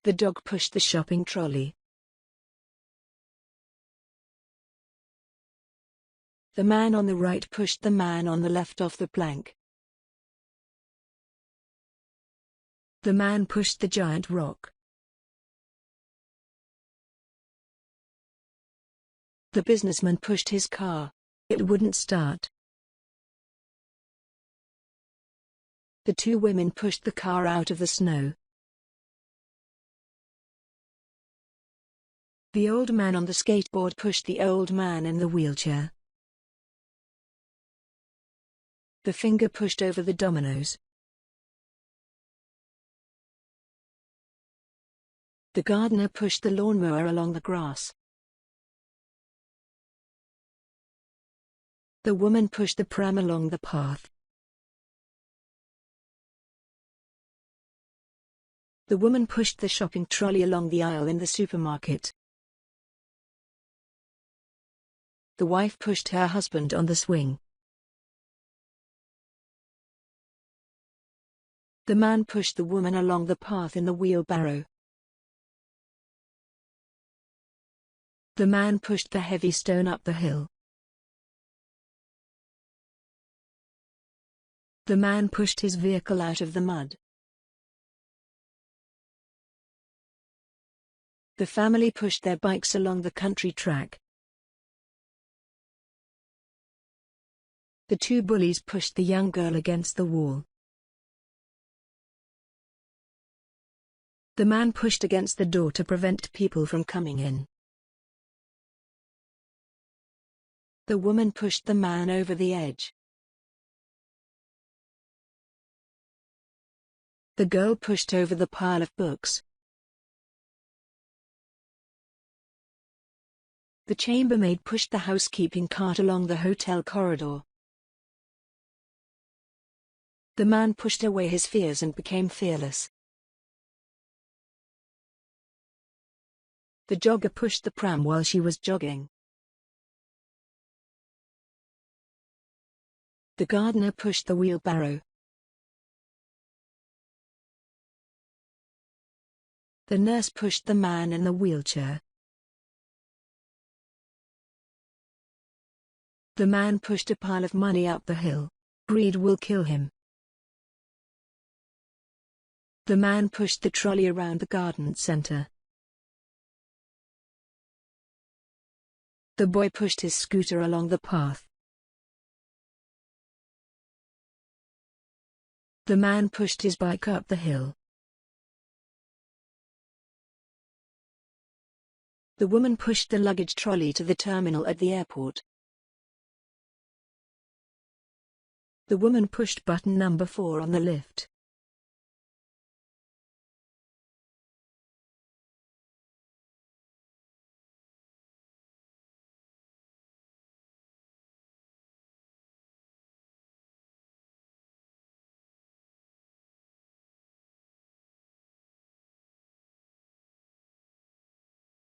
The dog pushed the shopping trolley. The man on the right pushed the man on the left off the plank. The man pushed the giant rock. The businessman pushed his car. It wouldn't start. The two women pushed the car out of the snow. The old man on the skateboard pushed the old man in the wheelchair. The finger pushed over the dominoes. The gardener pushed the lawnmower along the grass. The woman pushed the pram along the path. The woman pushed the shopping trolley along the aisle in the supermarket. The wife pushed her husband on the swing. The man pushed the woman along the path in the wheelbarrow. The man pushed the heavy stone up the hill. The man pushed his vehicle out of the mud. The family pushed their bikes along the country track. The two bullies pushed the young girl against the wall. The man pushed against the door to prevent people from coming in. The woman pushed the man over the edge. The girl pushed over the pile of books. The chambermaid pushed the housekeeping cart along the hotel corridor. The man pushed away his fears and became fearless. The jogger pushed the pram while she was jogging. The gardener pushed the wheelbarrow. The nurse pushed the man in the wheelchair. The man pushed a pile of money up the hill. Greed will kill him. The man pushed the trolley around the garden center. The boy pushed his scooter along the path. The man pushed his bike up the hill. The woman pushed the luggage trolley to the terminal at the airport. The woman pushed button number 4 on the lift.